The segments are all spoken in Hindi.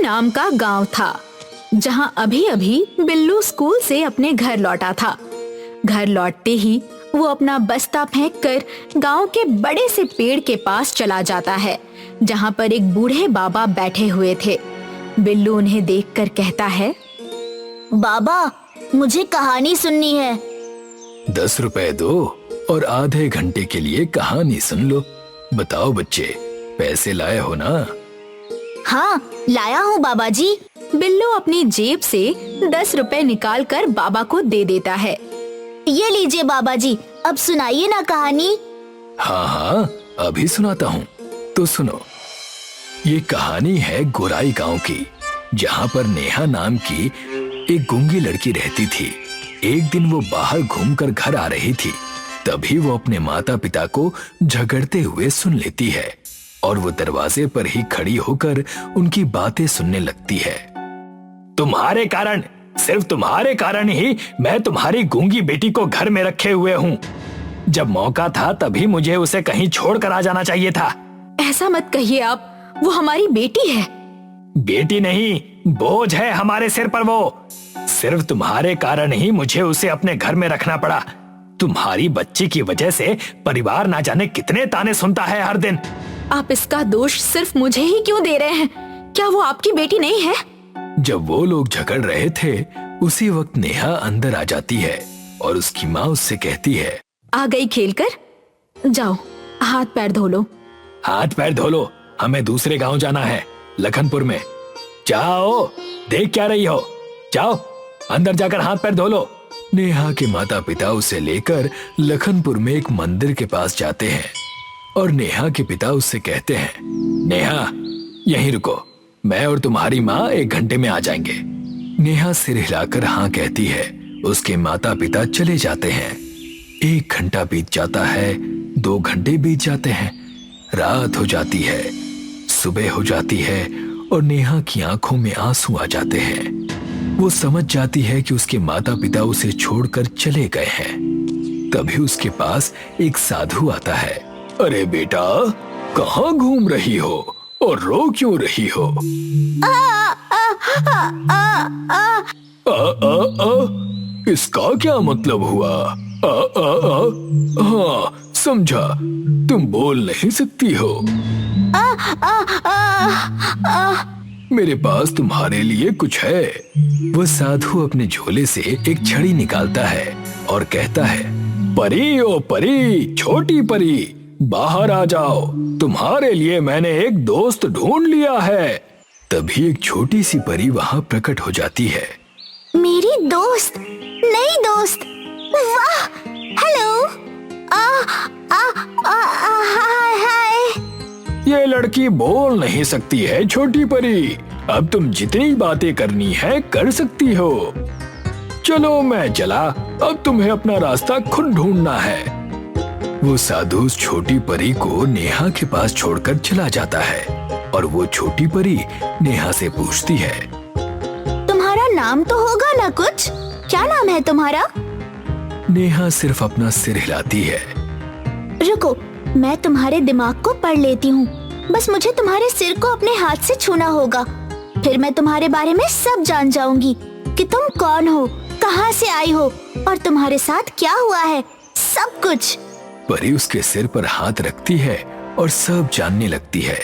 नाम का गांव था, जहां अभी अभी बिल्लू स्कूल से अपने घर लौटा था। घर लौटते ही वो अपना बस्ता फेंककर गांव के बड़े से पेड़ के पास चला जाता है, जहां पर एक बूढ़े बाबा बैठे हुए थे। बिल्लू उन्हें देखकर कहता है, बाबा, मुझे कहानी सुननी है। 10 रुपए दो और आधे घंटे के लिए कहानी सुन लो। बताओ बच्चे, पैसे लाए हो ना? हाँ, लाया हूँ बाबा जी। बिल्लू अपनी जेब से 10 रुपए निकाल कर बाबा को दे देता है। ये लीजिए बाबा जी, अब सुनाइए ना कहानी। हाँ हाँ, अभी सुनाता हूँ, तो सुनो। ये कहानी है गोराई गांव की, जहाँ पर नेहा नाम की एक गूंगी लड़की रहती थी। एक दिन वो बाहर घूमकर घर आ रही थी, तभी वो अपने माता पिता को झगड़ते हुए सुन लेती है और वो दरवाजे पर ही खड़ी होकर उनकी बातें सुनने लगती है। तुम्हारे कारण, सिर्फ तुम्हारे कारण ही मैं तुम्हारी गूंगी बेटी को घर में रखे हुए हूँ। जब मौका था तभी मुझे उसे कहीं छोड़ कर आ जाना चाहिए था। ऐसा मत कहिए आप, वो हमारी बेटी है। बेटी नहीं, बोझ है हमारे सिर पर वो। सिर्फ तुम्हारे कारण ही मुझे उसे अपने घर में रखना पड़ा। तुम्हारी बच्ची की वजह से परिवार ना जाने कितने ताने सुनता है हर दिन। आप इसका दोष सिर्फ मुझे ही क्यों दे रहे हैं? क्या वो आपकी बेटी नहीं है? जब वो लोग झगड़ रहे थे, उसी वक्त नेहा अंदर आ जाती है और उसकी माँ उससे कहती है, आ गई खेलकर? जाओ, हाथ पैर धो लो। हाथ पैर धो लो, हमें दूसरे गांव जाना है, लखनपुर में। जाओ, देख क्या रही हो? जाओ, अंदर जाकर हाथ पैर धो लो। नेहा के माता पिता उसे लेकर लखनपुर में एक मंदिर के पास जाते हैं और नेहा के पिता उससे कहते हैं, नेहा यहीं रुको, मैं और तुम्हारी माँ 1 घंटे में आ जाएंगे। नेहा सिर हिलाकर हाँ कहती है। उसके माता पिता चले जाते हैं। 1 घंटा बीत जाता है, 2 घंटे बीत जाते हैं, रात हो जाती है, सुबह हो जाती है और नेहा की आंखों में आंसू आ जाते हैं। वो समझ जाती है कि उसके माता पिता उसे छोड़कर चले गए हैं। तभी उसके पास एक साधु आता है। अरे बेटा, कहाँ घूम रही हो और रो क्यों रही हो? इसका क्या मतलब हुआ? हाँ, समझा, तुम बोल नहीं सकती हो। मेरे पास तुम्हारे लिए कुछ है। वो साधु अपने झोले से एक छड़ी निकालता है और कहता है, परी ओ परी, छोटी परी, बाहर आ जाओ, तुम्हारे लिए मैंने एक दोस्त ढूंढ लिया है। तभी एक छोटी सी परी वहाँ प्रकट हो जाती है। मेरी दोस्त, नई दोस्त, वाह, हेलो, हाय। ये लड़की बोल नहीं सकती है छोटी परी। अब तुम जितनी बातें करनी है कर सकती हो। चलो मैं चला, अब तुम्हें अपना रास्ता खुद ढूंढना है। वो साधु उस छोटी परी को नेहा के पास छोड़कर चला जाता है और वो छोटी परी नेहा से पूछती है, तुम्हारा नाम तो होगा ना कुछ? क्या नाम है तुम्हारा? नेहा सिर्फ अपना सिर हिलाती है। रुको, मैं तुम्हारे दिमाग को पढ़ लेती हूँ। बस मुझे तुम्हारे सिर को अपने हाथ से छूना होगा, फिर मैं तुम्हारे बारे में सब जान जाऊंगी कि तुम कौन हो, कहाँ से आई हो और तुम्हारे साथ क्या हुआ है, सब कुछ। परी उसके सिर पर हाथ रखती है और सब जानने लगती है।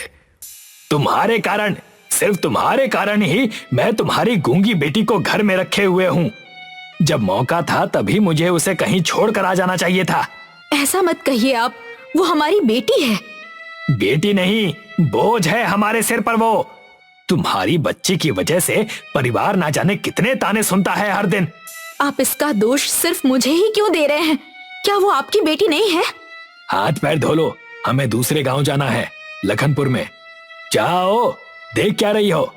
तुम्हारे कारण, सिर्फ तुम्हारे कारण ही मैं तुम्हारी गूंगी बेटी को घर में रखे हुए हूँ। जब मौका था तभी मुझे उसे कहीं छोड़कर आ जाना चाहिए था। ऐसा मत कहिए आप, वो हमारी बेटी है। बेटी नहीं, बोझ है हमारे सिर पर वो। तुम्हारी बच्ची की वजह से परिवार ना जाने कितने ताने सुनता है हर दिन। आप इसका दोष सिर्फ मुझे ही क्यों दे रहे हैं? क्या वो आपकी बेटी नहीं है? हाथ पैर धो लो, हमें दूसरे गांव जाना है, लखनपुर में। जाओ, देख क्या रही हो?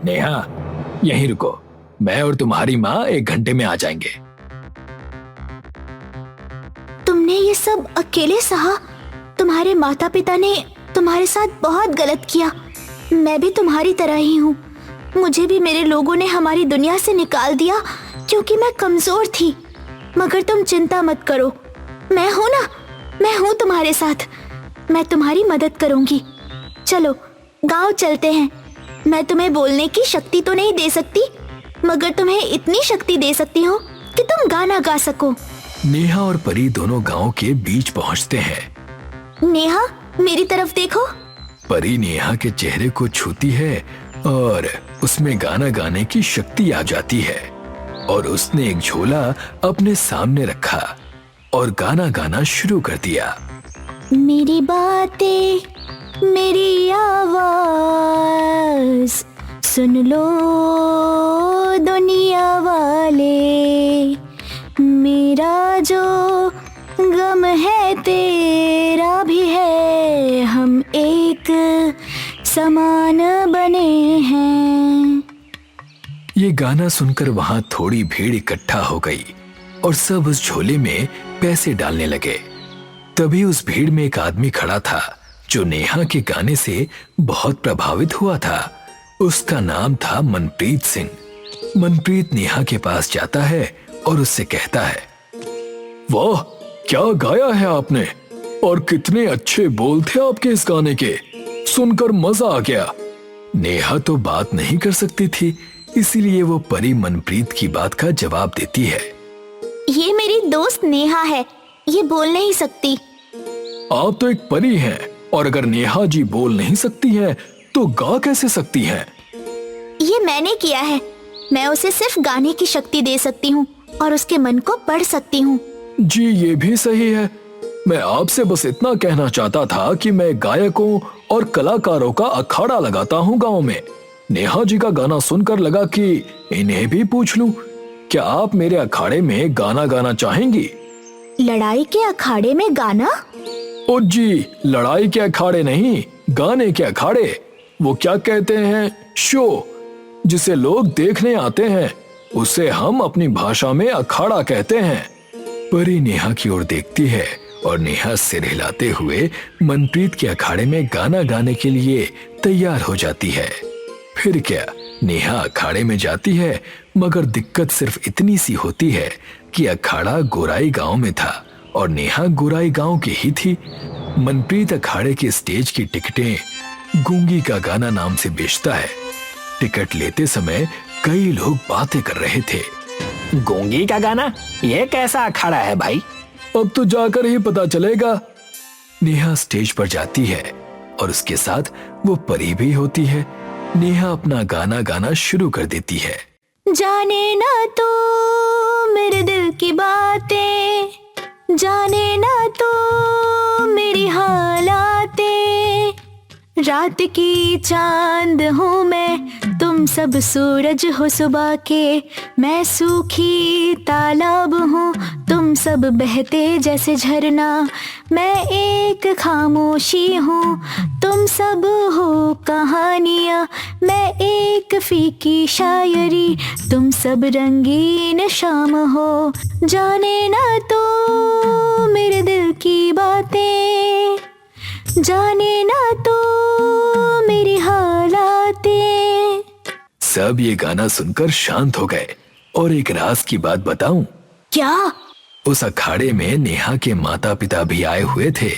नेहा यहीं रुको, मैं और तुम्हारी माँ 1 घंटे में आ जाएंगे। तुमने ये सब अकेले सहा? तुम्हारे माता पिता ने तुम्हारे साथ बहुत गलत किया। मैं भी तुम्हारी तरह ही हूँ। मुझे भी मेरे लोगों ने हमारी दुनिया से निकाल दिया क्योंकि मैं कमजोर थी। मगर तुम चिंता मत करो, मैं हूँ ना, मैं हूँ तुम्हारे साथ। मैं तुम्हारी मदद करूंगी। चलो गांव चलते हैं। मैं तुम्हें बोलने की शक्ति तो नहीं दे सकती, मगर तुम्हें इतनी शक्ति दे सकती हूँ कि तुम गाना गा सको। नेहा और परी दोनों गांव के बीच पहुंचते हैं। नेहा, मेरी तरफ देखो। परी नेहा के चेहरे को छूती है और उसमें गाना गाने की शक्ति आ जाती है और उसने एक झोला अपने सामने रखा और गाना गाना शुरू कर दिया। मेरी बातें, मेरी आवाज सुन लो दुनिया वाले, मेरा जो गम है तेरा भी है, हम एक समान बने हैं। ये गाना सुनकर वहां थोड़ी भीड़ इकट्ठा हो गई और सब उस झोले में पैसे डालने लगे। तभी उस भीड़ में एक आदमी खड़ा था जो नेहा के गाने से बहुत प्रभावित हुआ था। उसका नाम था मनप्रीत सिंह। मनप्रीत नेहा के पास जाता है और उससे कहता है, वाह, क्या गाया है आपने और कितने अच्छे बोल थे आपके इस गाने के, सुनकर मजा आ गया। नेहा तो बात नहीं कर सकती थी, इसीलिए वो परी मनप्रीत की बात का जवाब देती है। ये मेरी दोस्त नेहा है, ये बोल नहीं सकती। आप तो एक परी हैं और अगर नेहा जी बोल नहीं सकती हैं तो गा कैसे सकती हैं? ये मैंने किया है। मैं उसे सिर्फ गाने की शक्ति दे सकती हूँ और उसके मन को पढ़ सकती हूँ। जी ये भी सही है। मैं आपसे बस इतना कहना चाहता था कि मैं गायकों और कलाकारों का अखाड़ा लगाता हूँ गांव में। नेहा जी का गाना सुनकर लगा कि इन्हें भी पूछ लूं, क्या आप मेरे अखाड़े में गाना गाना चाहेंगी? लड़ाई के अखाड़े में गाना? ओ जी, लड़ाई के अखाड़े नहीं, गाने के अखाड़े। वो क्या कहते हैं, शो, जिसे लोग देखने आते हैं, उसे हम अपनी भाषा में अखाड़ा कहते हैं। परी नेहा की ओर देखती है और नेहा सिर हिलाते हुए मनप्रीत के अखाड़े में गाना गाने के लिए तैयार हो जाती है। फिर क्या, नेहा अखाड़े में जाती है, मगर दिक्कत सिर्फ इतनी सी होती है कि अखाड़ा गोराई गांव में था और नेहा गोराई गांव की ही थी। मनप्रीत अखाड़े के स्टेज की टिकटें गूंगी का गाना नाम से बेचता है। टिकट लेते समय कई लोग बातें कर रहे थे। गूंगी का गाना, ये कैसा अखाड़ा है भाई? अब तो जाकर ही पता चलेगा। नेहा स्टेज पर जाती है और उसके साथ वो परी भी होती है। नेहा अपना गाना गाना शुरू कर देती है। जाने ना तो मेरे दिल की बातें, जाने ना तो मेरी हालातें, रात की चांद हूँ मैं, तुम सब सूरज हो सुबह के, मैं सूखी तालाब हूँ, तुम सब बहते जैसे झरना, मैं एक खामोशी हूँ, तुम सब हो कहानियाँ, मैं एक फीकी शायरी, तुम सब रंगीन शाम हो, जाने ना तो मेरे दिल की बातें, जाने ना तो मेरी हालातें। सब ये गाना सुनकर शांत हो गए और एक राज की बात बताऊं? क्या? उस अखाड़े में नेहा के माता पिता भी आए हुए थे।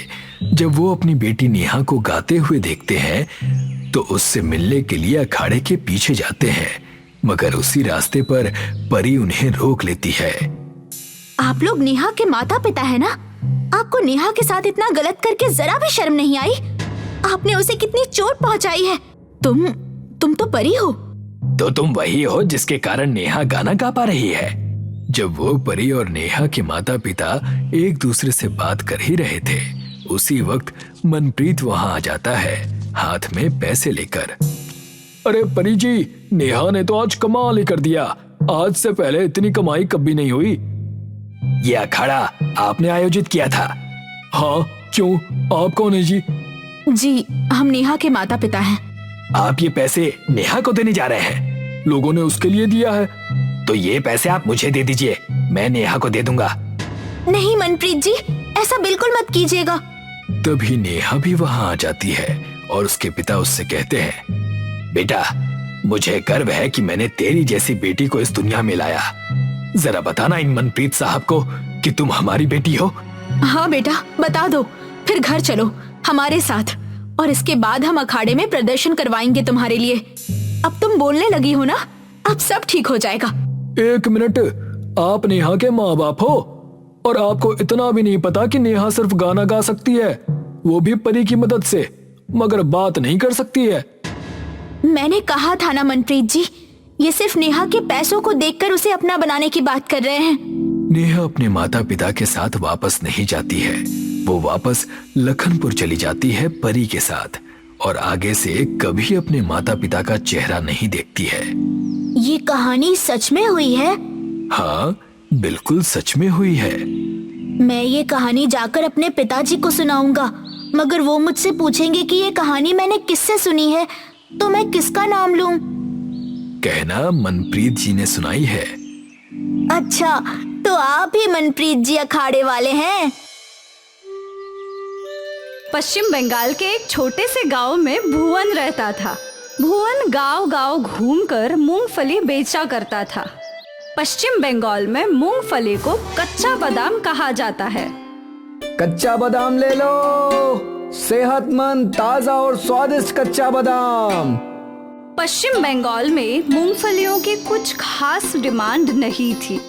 जब वो अपनी बेटी नेहा को गाते हुए देखते हैं तो उससे मिलने के लिए अखाड़े के पीछे जाते हैं, मगर उसी रास्ते पर परी उन्हें रोक लेती है। आप लोग नेहा के माता पिता है ना? आपको नेहा के साथ इतना गलत करके जरा भी शर्म नहीं आई? आपने उसे कितनी चोट पहुंचाई है। तुम तो परी हो। तो तुम वही हो जिसके कारण नेहा गाना गा पा रही है। जब वो परी और नेहा के माता पिता एक दूसरे से बात कर ही रहे थे, उसी वक्त मनप्रीत वहां आ जाता है, हाथ में पैसे लेकर। अरे परी जी, नेहा ने तो आज कमाल ही कर दिया। आज से पहले इतनी कमाई कभी नहीं हुई। ये अखाड़ा आपने आयोजित किया था? हाँ, क्यों, आप कौन है जी? जी, हम नेहा के माता पिता हैं। आप ये पैसे नेहा को देने जा रहे हैं? लोगों ने उसके लिए दिया है। तो ये पैसे आप मुझे दे दीजिए, मैं नेहा को दे दूंगा। नहीं मनप्रीत जी, ऐसा बिल्कुल मत कीजिएगा। तभी नेहा भी वहां आ जाती है और उसके पिता उससे कहते हैं, बेटा, मुझे गर्व है कि मैंने तेरी जैसी बेटी को इस दुनिया में लाया। जरा बताना इन मनप्रीत साहब को कि तुम हमारी बेटी हो। हाँ बेटा, बता दो, फिर घर चलो, हमारे साथ, और इसके बाद हम अखाड़े में प्रदर्शन करवाएंगे तुम्हारे लिए। अब तुम बोलने लगी हो ना, अब सब ठीक हो जाएगा। 1 मिनट, आप नेहा के माँ बाप हो और आपको इतना भी नहीं पता कि नेहा सिर्फ गाना गा सकती है, वो भी परी की मदद से, मगर बात नहीं कर सकती है। मैंने कहा था ना मनप्रीत जी, ये सिर्फ नेहा के पैसों को देखकर उसे अपना बनाने की बात कर रहे हैं। नेहा अपने माता पिता के साथ वापस नहीं जाती है, वो वापस लखनपुर चली जाती है परी के साथ, और आगे से कभी अपने माता पिता का चेहरा नहीं देखती है। ये कहानी सच में हुई है? हाँ, बिल्कुल सच में हुई है। मैं ये कहानी जाकर अपने पिताजी को सुनाऊंगा, मगर वो मुझसे पूछेंगे कि ये कहानी मैंने किससे सुनी है, तो मैं किसका नाम लूं? कहना मनप्रीत जी ने सुनाई है। अच्छा, तो आप ही मनप्रीत जी अखाड़े वाले हैं? पश्चिम बंगाल के एक छोटे से गांव में भुवन रहता था। भुवन गांव-गांव घूमकर मूंगफली बेचा करता था। पश्चिम बंगाल में मूंगफली को कच्चा बादाम कहा जाता है। कच्चा बादाम ले लो, सेहतमंद, ताजा और स्वादिष्ट कच्चा बादाम। पश्चिम बंगाल में मूंगफलियों की कुछ खास डिमांड नहीं थी।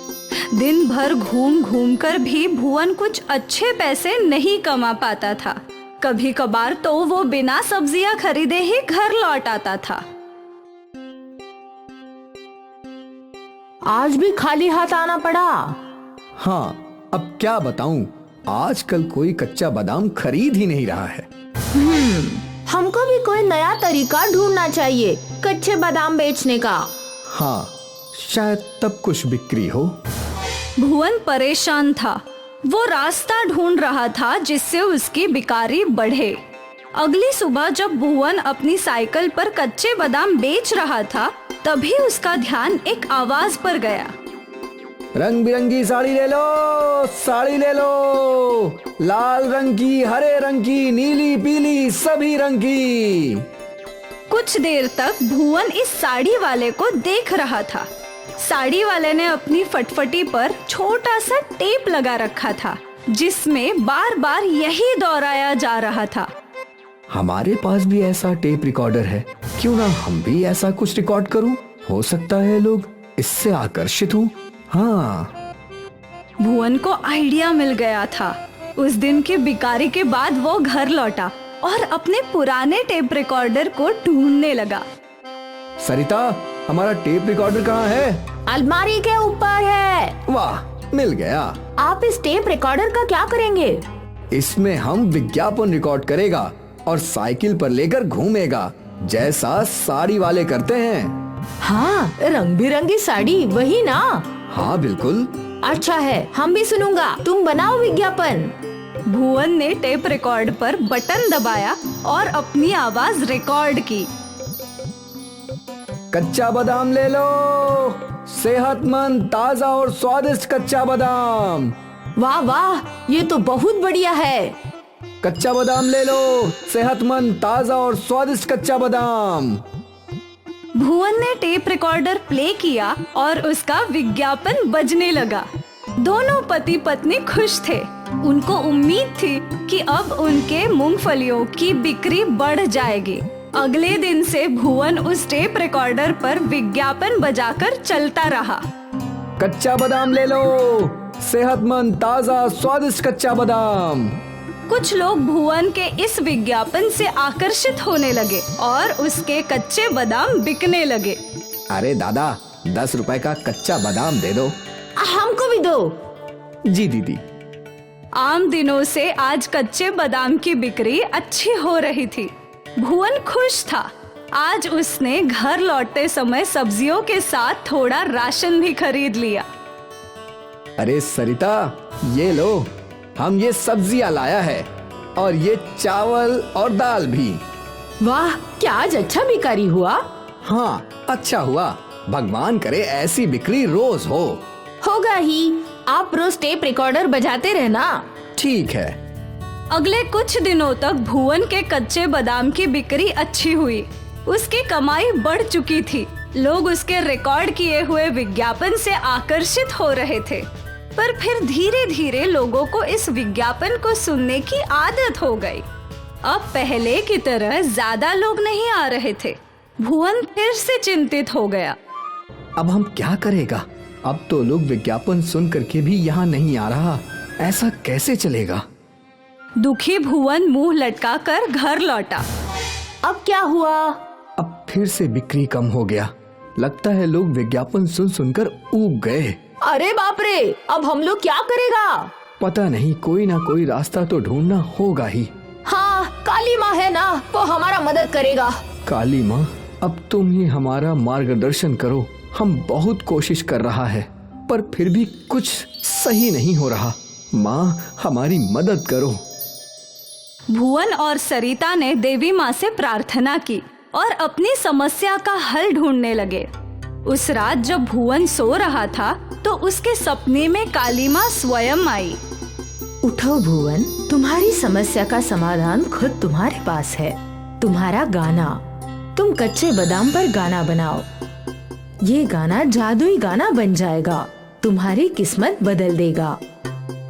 दिन भर घूम घूम कर भी भुवन कुछ अच्छे पैसे नहीं कमा पाता था। कभी कभार तो वो बिना सब्जियां खरीदे ही घर लौट आता था। आज भी खाली हाथ आना पड़ा। हाँ, अब क्या बताऊं, आजकल कोई कच्चा बादाम खरीद ही नहीं रहा है। हमको भी कोई नया तरीका ढूंढना चाहिए कच्चे बादाम बेचने का। हाँ, शायद तब कुछ बिक्री हो। भुवन परेशान था। वो रास्ता ढूंढ रहा था जिससे उसकी बिकारी बढ़े। अगली सुबह जब भुवन अपनी साइकिल पर कच्चे बादाम बेच रहा था, तभी उसका ध्यान एक आवाज पर गया। रंग बिरंगी साड़ी ले लो, साड़ी ले लो, लाल रंग की, हरे रंग की, नीली पीली, सभी रंग की। कुछ देर तक भुवन इस साड़ी वाले को देख रहा था। साड़ी वाले ने अपनी फटफटी पर छोटा सा टेप लगा रखा था, जिसमें बार बार यही दोहराया जा रहा था। हमारे पास भी ऐसा टेप रिकॉर्डर है, क्यों ना हम भी ऐसा कुछ रिकॉर्ड करूं? हो सकता है लोग इससे आकर्षित हों। हाँ, भुवन को आइडिया मिल गया था। उस दिन की बिकारी के बाद वो घर लौटा और अपने पुराने टेप रिकॉर्डर को ढूंढने लगा। सरिता, हमारा टेप रिकॉर्डर कहाँ है? अलमारी के ऊपर है। वाह, मिल गया। आप इस टेप रिकॉर्डर का क्या करेंगे? इसमें हम विज्ञापन रिकॉर्ड करेगा और साइकिल पर लेकर घूमेगा, जैसा साड़ी वाले करते हैं। हाँ, रंग बिरंगी साड़ी, वही ना? हाँ बिल्कुल। अच्छा है, हम भी सुनूंगा। तुम बनाओ विज्ञापन। भुवन ने टेप रिकॉर्ड पर बटन दबाया और अपनी आवाज रिकॉर्ड की। कच्चा बादाम ले लो, सेहतमंद, ताजा और स्वादिष्ट कच्चा बादाम। वाह वाह, ये तो बहुत बढ़िया है। कच्चा बादाम ले लो, सेहतमंद, ताजा और स्वादिष्ट कच्चा बादाम। भुवन ने टेप रिकॉर्डर प्ले किया और उसका विज्ञापन बजने लगा। दोनों पति पत्नी खुश थे। उनको उम्मीद थी कि अब उनके मूंगफलियों की बिक्री बढ़ जाएगी। अगले दिन से भुवन उस टेप रिकॉर्डर पर विज्ञापन बजाकर चलता रहा। कच्चा बादाम ले लो, सेहतमंद, ताजा, स्वादिष्ट कच्चा बादाम। कुछ लोग भुवन के इस विज्ञापन से आकर्षित होने लगे और उसके कच्चे बादाम बिकने लगे। अरे दादा, 10 रुपए का कच्चा बादाम दे दो। हमको भी दो। जी दीदी। आम दिनों से आज कच्चे बादाम की बिक्री अच्छी हो रही थी। भुवन खुश था। आज उसने घर लौटते समय सब्जियों के साथ थोड़ा राशन भी खरीद लिया। अरे सरिता, ये लो, हम ये सब्जियां लाया है और ये चावल और दाल भी। वाह, क्या आज अच्छा बिकारी हुआ। हाँ, अच्छा हुआ। भगवान करे ऐसी बिक्री रोज हो। होगा ही। आप रोज टेप रिकॉर्डर बजाते रहना। ठीक है। अगले कुछ दिनों तक भुवन के कच्चे बादाम की बिक्री अच्छी हुई। उसकी कमाई बढ़ चुकी थी। लोग उसके रिकॉर्ड किए हुए विज्ञापन से आकर्षित हो रहे थे। पर फिर धीरे धीरे लोगों को इस विज्ञापन को सुनने की आदत हो गई। अब पहले की तरह ज्यादा लोग नहीं आ रहे थे। भुवन फिर से चिंतित हो गया। अब हम क्या करेगा? अब तो लोग विज्ञापन सुन करके भी यहाँ नहीं आ रहा। ऐसा कैसे चलेगा? दुखी भुवन मुंह लटकाकर घर लौटा। अब क्या हुआ? अब फिर से बिक्री कम हो गया। लगता है लोग विज्ञापन सुन सुनकर ऊब गए। अरे बाप रे, अब हम लोग क्या करेगा? पता नहीं, कोई ना कोई रास्ता तो ढूंढना होगा ही। हाँ, काली माँ है ना, वो हमारा मदद करेगा। काली माँ, अब तुम ही हमारा मार्गदर्शन करो। हम बहुत कोशिश कर रहा है, पर फिर भी कुछ सही नहीं हो रहा। माँ, हमारी मदद करो। भुवन और सरिता ने देवी माँ से प्रार्थना की और अपनी समस्या का हल ढूंढने लगे। उस रात जब भुवन सो रहा था तो उसके सपने में काली माँ स्वयं आई। उठो भुवन, तुम्हारी समस्या का समाधान खुद तुम्हारे पास है। तुम्हारा गाना, तुम कच्चे बादाम पर गाना बनाओ। ये गाना जादुई गाना बन जाएगा, तुम्हारी किस्मत बदल देगा।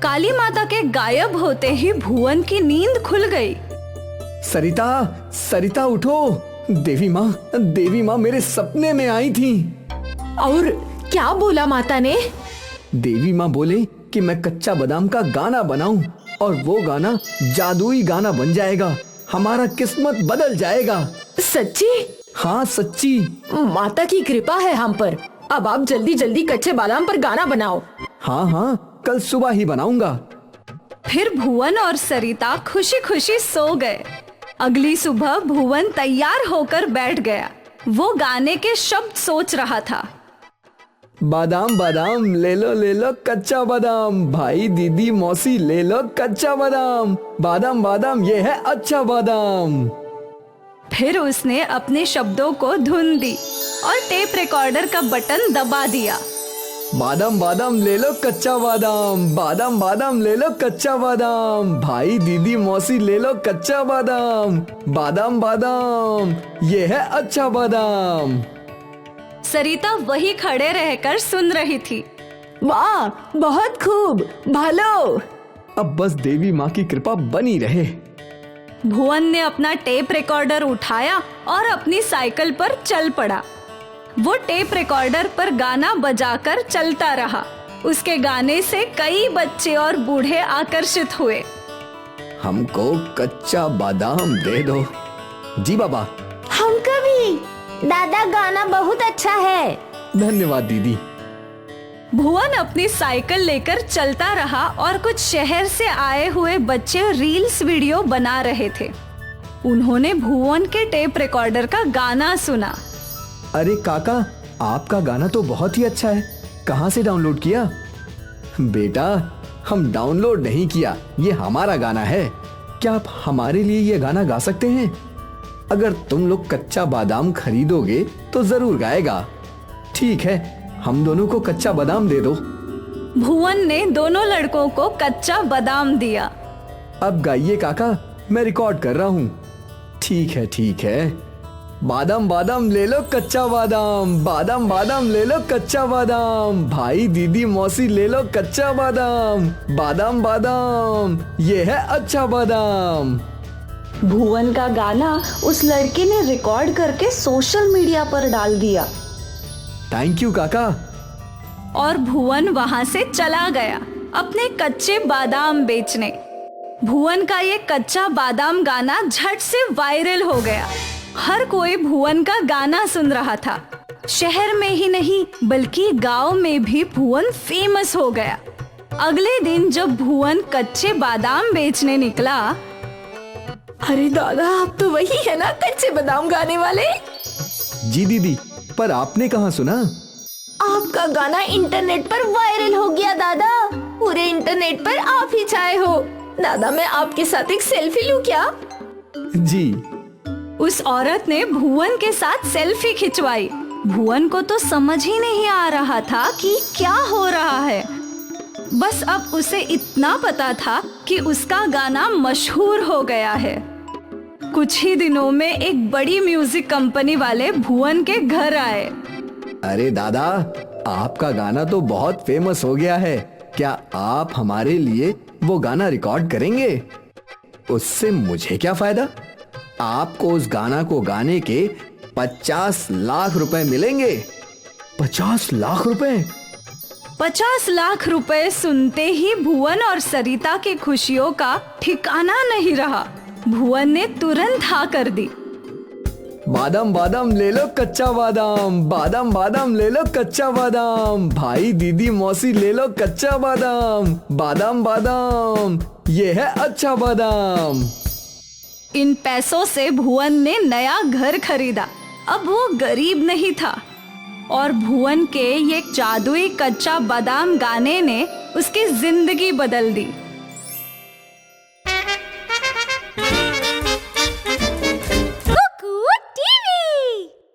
काली माता के गायब होते ही भुवन की नींद खुल गई। सरिता, सरिता उठो। देवी माँ मेरे सपने में आई थी। और क्या बोला माता ने? देवी माँ बोले कि मैं कच्चा बादाम का गाना बनाऊं और वो गाना जादुई गाना बन जाएगा। हमारा किस्मत बदल जाएगा। सच्ची? हाँ, सच्ची। माता की कृपा है हम पर। अब आप जल्दी जल्दी कच्चे बादाम पर गाना बनाओ। हाँ, कल सुबह ही बनाऊंगा। फिर भुवन और सरिता खुशी खुशी सो गए। अगली सुबह भुवन तैयार होकर बैठ गया। वो गाने के शब्द सोच रहा था। बादाम बादाम ले लो कच्चा बादाम, भाई दीदी मौसी ले लो कच्चा बादाम, बादाम बादाम ये है अच्छा बादाम। फिर उसने अपने शब्दों को धुन दी और टेप रिकॉर्डर का बटन दबा दिया। बादाम बादाम ले लो कच्चा बादाम, बादाम बादाम ले लो कच्चा बादाम, भाई दीदी मौसी ले लो कच्चा बादाम, बादाम बादाम ये है अच्छा बादाम। सरिता वही खड़े रहकर सुन रही थी। वाह, बहुत खूब, भालो। अब बस देवी माँ की कृपा बनी रहे। भुवन ने अपना टेप रिकॉर्डर उठाया और अपनी साइकिल पर चल पड़ा। वो टेप रिकॉर्डर पर गाना बजाकर चलता रहा। उसके गाने से कई बच्चे और बूढ़े आकर्षित हुए। हमको कच्चा बादाम दे दो। जी बाबा। हमको भी। दादा, गाना बहुत अच्छा है। धन्यवाद दीदी। भुवन अपनी साइकिल लेकर चलता रहा और कुछ शहर से आए हुए बच्चे रील्स वीडियो बना रहे थे। उन्होंने भुवन के टेप रिकॉर्डर का गाना सुना। अरे काका, आपका गाना तो बहुत ही अच्छा है। कहाँ से डाउनलोड किया? बेटा, हम डाउनलोड नहीं किया, ये हमारा गाना है। क्या आप हमारे लिए ये गाना गा सकते हैं? अगर तुम लोग कच्चा बादाम खरीदोगे तो जरूर गाएगा। ठीक है, हम दोनों को कच्चा बादाम दे दो। भुवन ने दोनों लड़कों को कच्चा बादाम दिया। अब गाइए काका, मैं रिकॉर्ड कर रहा हूँ। ठीक है। बादाम बादाम ले लो कच्चा बादाम, बादाम बादाम ले लो कच्चा बादाम, भाई दीदी मौसी ले लो कच्चा बादाम, बादाम बादाम ये है अच्छा बादाम। भुवन का गाना उस लड़के ने रिकॉर्ड करके सोशल मीडिया पर डाल दिया। थैंक यू काका। और भुवन वहां से चला गया अपने कच्चे बादाम बेचने। भुवन का ये कच्चा बादाम गाना झट से वायरल हो गया। हर कोई भुवन का गाना सुन रहा था। शहर में ही नहीं बल्कि गांव में भी भुवन फेमस हो गया। अगले दिन जब भुवन कच्चे बादाम बेचने निकला। अरे दादा, आप तो वही है ना कच्चे बादाम गाने वाले? जी दीदी, पर आपने कहाँ सुना? आपका गाना इंटरनेट पर वायरल हो गया दादा। पूरे इंटरनेट पर आप ही छाए हो। दादा, मैं आपके साथ एक सेल्फी लूं क्या? जी। उस औरत ने भुवन के साथ सेल्फी खिंचवाई। भुवन को तो समझ ही नहीं आ रहा था कि क्या हो रहा है। बस अब उसे इतना पता था कि उसका गाना मशहूर हो गया है। कुछ ही दिनों में एक बड़ी म्यूजिक कंपनी वाले भुवन के घर आए। अरे दादा, आपका गाना तो बहुत फेमस हो गया है। क्या आप हमारे लिए वो गाना रिकॉर्ड करेंगे? उससे मुझे क्या फायदा? आपको उस गाना को गाने के 50 लाख रुपए मिलेंगे। 50 लाख रुपए? 50 लाख रुपए सुनते ही भुवन और सरिता की खुशियों का ठिकाना नहीं रहा। भुवन ने तुरंत हाँ कर दी। बादाम बादाम ले लो कच्चा बादाम, बादाम बादाम ले लो कच्चा बादाम, भाई दीदी मौसी ले लो कच्चा बादाम, बादाम बादाम, ये है अच्छा बादाम। इन पैसों से भुवन ने नया घर खरीदा। अब वो गरीब नहीं था और भुवन के ये जादुई कच्चा बादाम गाने ने उसकी जिंदगी बदल दी।